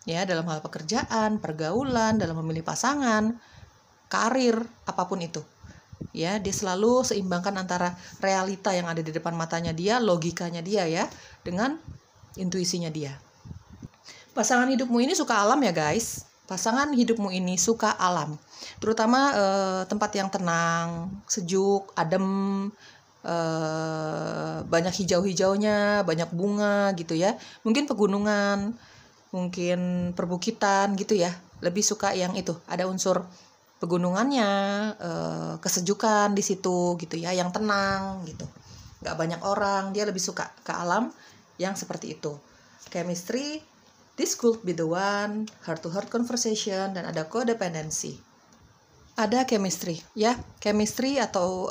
Ya, dalam hal pekerjaan, pergaulan, dalam memilih pasangan, karir, apapun itu. Ya, dia selalu seimbangkan antara realita yang ada di depan matanya dia, logikanya dia ya, dengan intuisinya dia. Pasangan hidupmu ini suka alam ya guys. Pasangan hidupmu ini suka alam. Terutama tempat yang tenang, sejuk, adem, banyak hijau-hijaunya, banyak bunga gitu ya. Mungkin pegunungan, mungkin perbukitan gitu ya. Lebih suka yang itu, ada unsur pegunungannya, kesejukan di situ gitu ya, yang tenang gitu. Gak banyak orang, dia lebih suka ke alam yang seperti itu. Chemistry, this could be the one, heart-to-heart conversation, dan ada codependency. Ada chemistry, ya, chemistry atau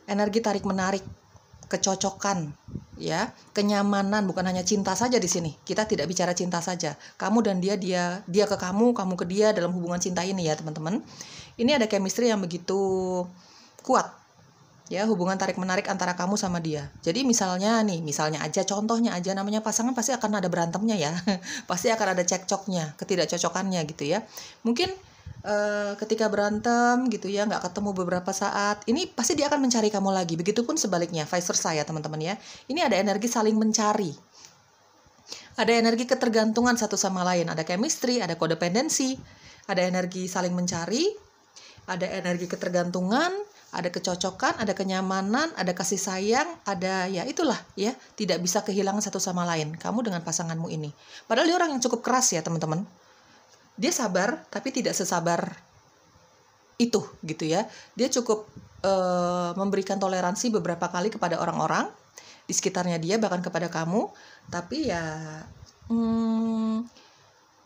energi tarik-menarik, kecocokan, ya, kenyamanan, bukan hanya cinta saja di sini. Kita tidak bicara cinta saja. Kamu dan dia ke kamu ke dia dalam hubungan cinta ini ya teman-teman. Ini ada chemistry yang begitu kuat. Ya, hubungan tarik-menarik antara kamu sama dia. Jadi misalnya aja, contohnya aja, namanya pasangan pasti akan ada berantemnya ya. Pasti akan ada cekcoknya, ketidakcocokannya gitu ya. Mungkin ketika berantem gitu ya, nggak ketemu beberapa saat, ini pasti dia akan mencari kamu lagi. Begitupun sebaliknya, vice versa ya teman-teman ya. Ini ada energi saling mencari. Ada energi ketergantungan satu sama lain. Ada chemistry, ada codependency, ada energi saling mencari, ada energi ketergantungan, ada kecocokan, ada kenyamanan, ada kasih sayang, ada ya itulah ya, tidak bisa kehilangan satu sama lain, kamu dengan pasanganmu ini. Padahal dia orang yang cukup keras ya teman-teman. Dia sabar, tapi tidak sesabar itu gitu ya. Dia cukup memberikan toleransi beberapa kali kepada orang-orang di sekitarnya dia, bahkan kepada kamu. Tapi ya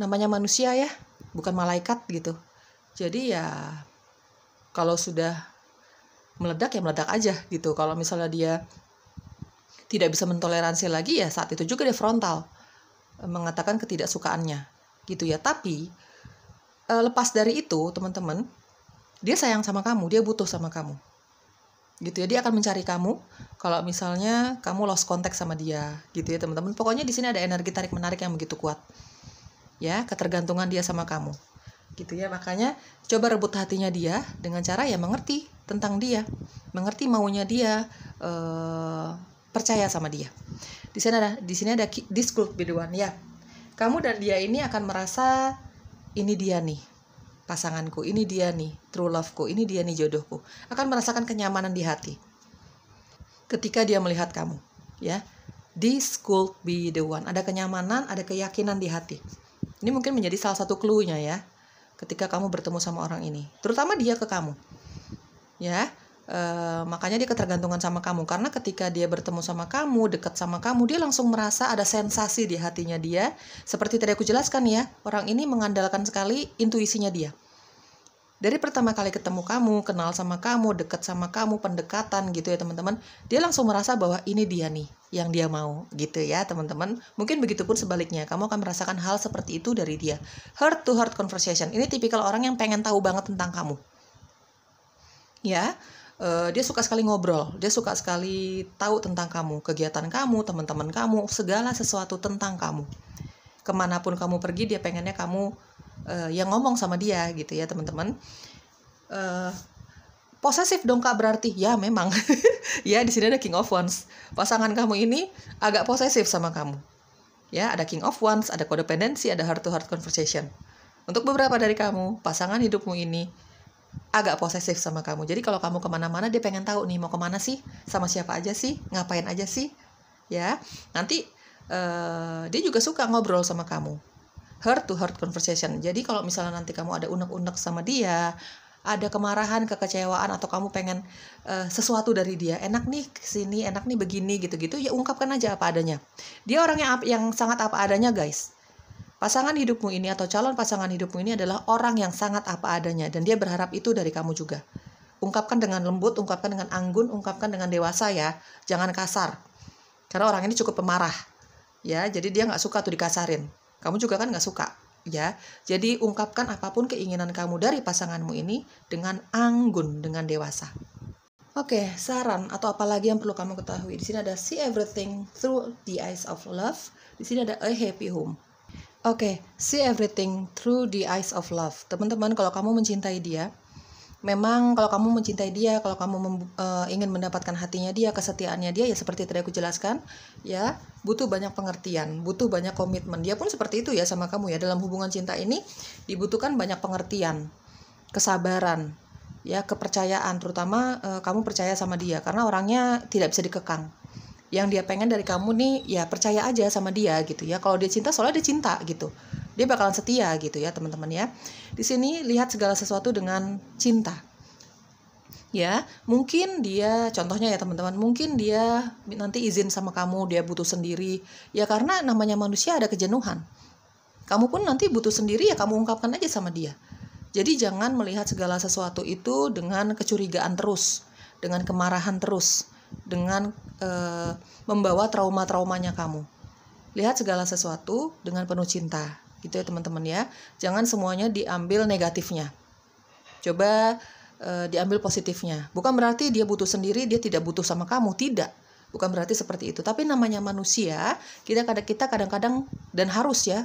namanya manusia ya, bukan malaikat gitu. Jadi ya kalau sudah meledak ya meledak aja gitu. Kalau misalnya dia tidak bisa mentoleransi lagi, ya saat itu juga dia frontal mengatakan ketidaksukaannya gitu ya. Tapi lepas dari itu teman-teman, dia sayang sama kamu, dia butuh sama kamu gitu ya. Dia akan mencari kamu kalau misalnya kamu lost contact sama dia gitu ya teman-teman. Pokoknya di sini ada energi tarik menarik yang begitu kuat ya, ketergantungan dia sama kamu gitu ya. Makanya coba rebut hatinya dia dengan cara ya mengerti tentang dia, mengerti maunya dia, percaya sama dia. Di sini ada this could be the one ya. Kamu dan dia ini akan merasa ini dia nih pasanganku, ini dia nih true loveku, ini dia nih jodohku. Akan merasakan kenyamanan di hati ketika dia melihat kamu ya. This could be the one. Ada kenyamanan, ada keyakinan di hati. Ini mungkin menjadi salah satu clue-nya ya ketika kamu bertemu sama orang ini, terutama dia ke kamu ya. Makanya dia ketergantungan sama kamu, karena ketika dia bertemu sama kamu, dekat sama kamu, dia langsung merasa ada sensasi di hatinya dia. Seperti tadi aku jelaskan ya, orang ini mengandalkan sekali intuisinya dia. Dari pertama kali ketemu kamu, kenal sama kamu, dekat sama kamu, pendekatan gitu ya teman-teman, dia langsung merasa bahwa ini dia nih yang dia mau gitu ya teman-teman. Mungkin begitupun sebaliknya, kamu akan merasakan hal seperti itu dari dia. Heart to heart conversation, ini tipikal orang yang pengen tahu banget tentang kamu ya. Dia suka sekali ngobrol, dia suka sekali tahu tentang kamu, kegiatan kamu, teman-teman kamu, segala sesuatu tentang kamu. Kemanapun kamu pergi, dia pengennya kamu yang ngomong sama dia gitu ya teman-teman. Posesif dong Kak berarti? Ya memang. Ya di sini ada King of Wands. Pasangan kamu ini agak posesif sama kamu. Ya ada King of Wands, ada codependency, ada heart to heart conversation. Untuk beberapa dari kamu, pasangan hidupmu ini agak posesif sama kamu. Jadi kalau kamu kemana-mana, dia pengen tahu nih mau kemana sih, sama siapa aja sih, ngapain aja sih, ya. Nanti dia juga suka ngobrol sama kamu, heart to heart conversation. Jadi kalau misalnya nanti kamu ada unek-unek sama dia, ada kemarahan, kekecewaan, atau kamu pengen sesuatu dari dia, enak nih kesini, enak nih begini, gitu-gitu, ya ungkapkan aja apa adanya. Dia orang yang sangat apa adanya guys. Pasangan hidupmu ini atau calon pasangan hidupmu ini adalah orang yang sangat apa adanya, dan dia berharap itu dari kamu juga. Ungkapkan dengan lembut, ungkapkan dengan anggun, ungkapkan dengan dewasa ya, jangan kasar. Karena orang ini cukup pemarah, ya, jadi dia nggak suka tuh dikasarin. Kamu juga kan nggak suka, ya. Jadi ungkapkan apapun keinginan kamu dari pasanganmu ini dengan anggun, dengan dewasa. Oke, saran atau apalagi yang perlu kamu ketahui. Di sini ada see everything through the eyes of love. Di sini ada a happy home. Oke, see everything through the eyes of love. Teman-teman, kalau kamu mencintai dia, memang kalau kamu mencintai dia, kalau kamu ingin mendapatkan hatinya dia, kesetiaannya dia, ya seperti tadi aku jelaskan, ya, butuh banyak pengertian, butuh banyak komitmen. Dia pun seperti itu ya sama kamu ya. Dalam hubungan cinta ini dibutuhkan banyak pengertian, kesabaran, ya, kepercayaan, terutama kamu percaya sama dia karena orangnya tidak bisa dikekang. Yang dia pengen dari kamu nih, ya percaya aja sama dia gitu ya. Kalau dia cinta, soalnya dia cinta gitu. Dia bakalan setia gitu ya teman-teman ya. Di sini lihat segala sesuatu dengan cinta. Ya, mungkin dia, contohnya ya teman-teman, mungkin dia nanti izin sama kamu, dia butuh sendiri. Ya karena namanya manusia ada kejenuhan. Kamu pun nanti butuh sendiri, ya kamu ungkapkan aja sama dia. Jadi jangan melihat segala sesuatu itu dengan kecurigaan terus, dengan kemarahan terus, dengan membawa trauma-traumanya kamu. Lihat segala sesuatu dengan penuh cinta, gitu ya teman-teman ya. Jangan semuanya diambil negatifnya. Coba diambil positifnya. Bukan berarti dia butuh sendiri, dia tidak butuh sama kamu, tidak. Bukan berarti seperti itu. Tapi namanya manusia, kita kadang-kadang dan harus ya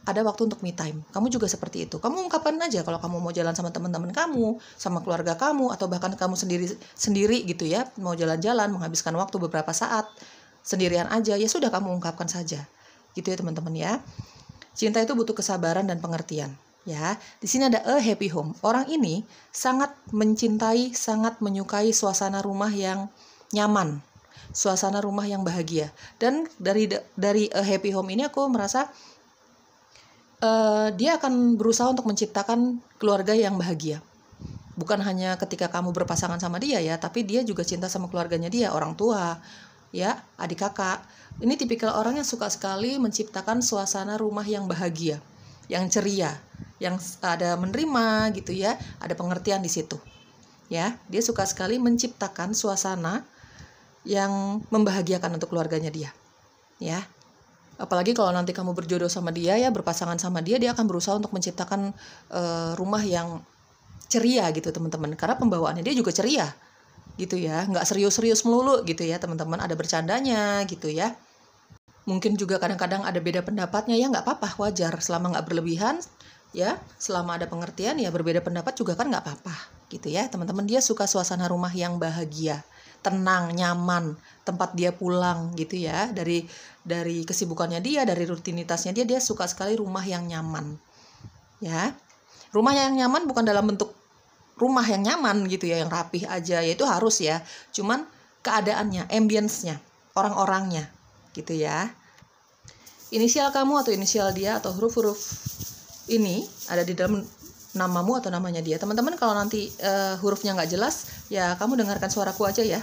ada waktu untuk me time. Kamu juga seperti itu. Kamu ungkapkan aja kalau kamu mau jalan sama teman-teman kamu, sama keluarga kamu, atau bahkan kamu sendiri gitu ya, mau jalan-jalan, menghabiskan waktu beberapa saat sendirian aja, ya sudah kamu ungkapkan saja. Gitu ya teman-teman ya. Cinta itu butuh kesabaran dan pengertian. Ya, di sini ada a happy home. Orang ini sangat mencintai, sangat menyukai suasana rumah yang nyaman, suasana rumah yang bahagia. Dan dari a happy home ini aku merasa dia akan berusaha untuk menciptakan keluarga yang bahagia. Bukan hanya ketika kamu berpasangan sama dia ya, tapi dia juga cinta sama keluarganya dia, orang tua, ya, adik kakak. Ini tipikal orang yang suka sekali menciptakan suasana rumah yang bahagia, yang ceria, yang ada menerima gitu ya, ada pengertian di situ. Ya, dia suka sekali menciptakan suasana yang membahagiakan untuk keluarganya dia. Ya. Apalagi kalau nanti kamu berjodoh sama dia ya, berpasangan sama dia, dia akan berusaha untuk menciptakan rumah yang ceria gitu teman-teman. Karena pembawaannya dia juga ceria gitu ya, nggak serius-serius melulu gitu ya teman-teman. Ada bercandanya gitu ya. Mungkin juga kadang-kadang ada beda pendapatnya ya, nggak apa-apa, wajar. Selama nggak berlebihan ya, selama ada pengertian ya, berbeda pendapat juga kan nggak apa-apa gitu ya teman-teman. Dia suka suasana rumah yang bahagia, tenang, nyaman, tempat dia pulang gitu ya, dari kesibukannya dia, dari rutinitasnya dia suka sekali rumah yang nyaman. Ya. Rumah yang nyaman bukan dalam bentuk rumah yang nyaman gitu ya, yang rapih aja, ya itu harus ya. Cuman keadaannya, ambience-nya, orang-orangnya gitu ya. Inisial kamu atau inisial dia atau huruf-huruf ini ada di dalam namamu atau namanya dia. Teman-teman kalau nanti hurufnya nggak jelas, ya kamu dengarkan suaraku aja ya.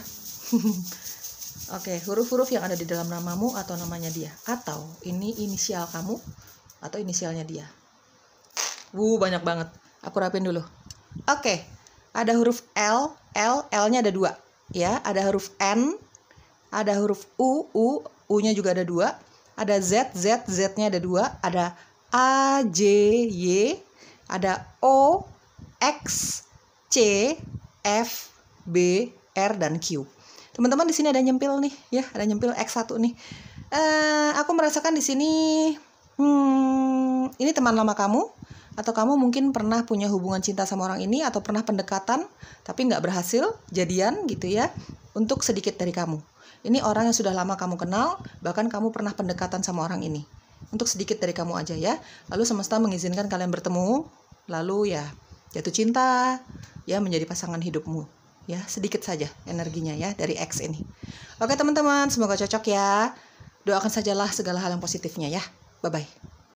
Oke, huruf-huruf yang ada di dalam namamu atau namanya dia. Atau ini inisial kamu atau inisialnya dia. Banyak banget. Aku rapin dulu. Oke, ada huruf L, L-nya ada 2. Ya, ada huruf N, ada huruf U, U-nya juga ada 2. Ada Z, Z-nya ada 2. Ada A, J, Y, ada O, X, C, F, B, R, dan Q. Teman-teman di sini ada nyempil nih, ya, ada nyempil X1 nih. Aku merasakan di sini, ini teman lama kamu, atau kamu mungkin pernah punya hubungan cinta sama orang ini, atau pernah pendekatan, tapi nggak berhasil, jadian gitu ya, untuk sedikit dari kamu. Ini orang yang sudah lama kamu kenal, bahkan kamu pernah pendekatan sama orang ini. Untuk sedikit dari kamu aja ya. Lalu semesta mengizinkan kalian bertemu, lalu ya jatuh cinta, ya menjadi pasangan hidupmu. Ya, sedikit saja energinya ya dari X ini. Oke teman-teman, semoga cocok ya. Doakan sajalah segala hal yang positifnya ya. Bye-bye.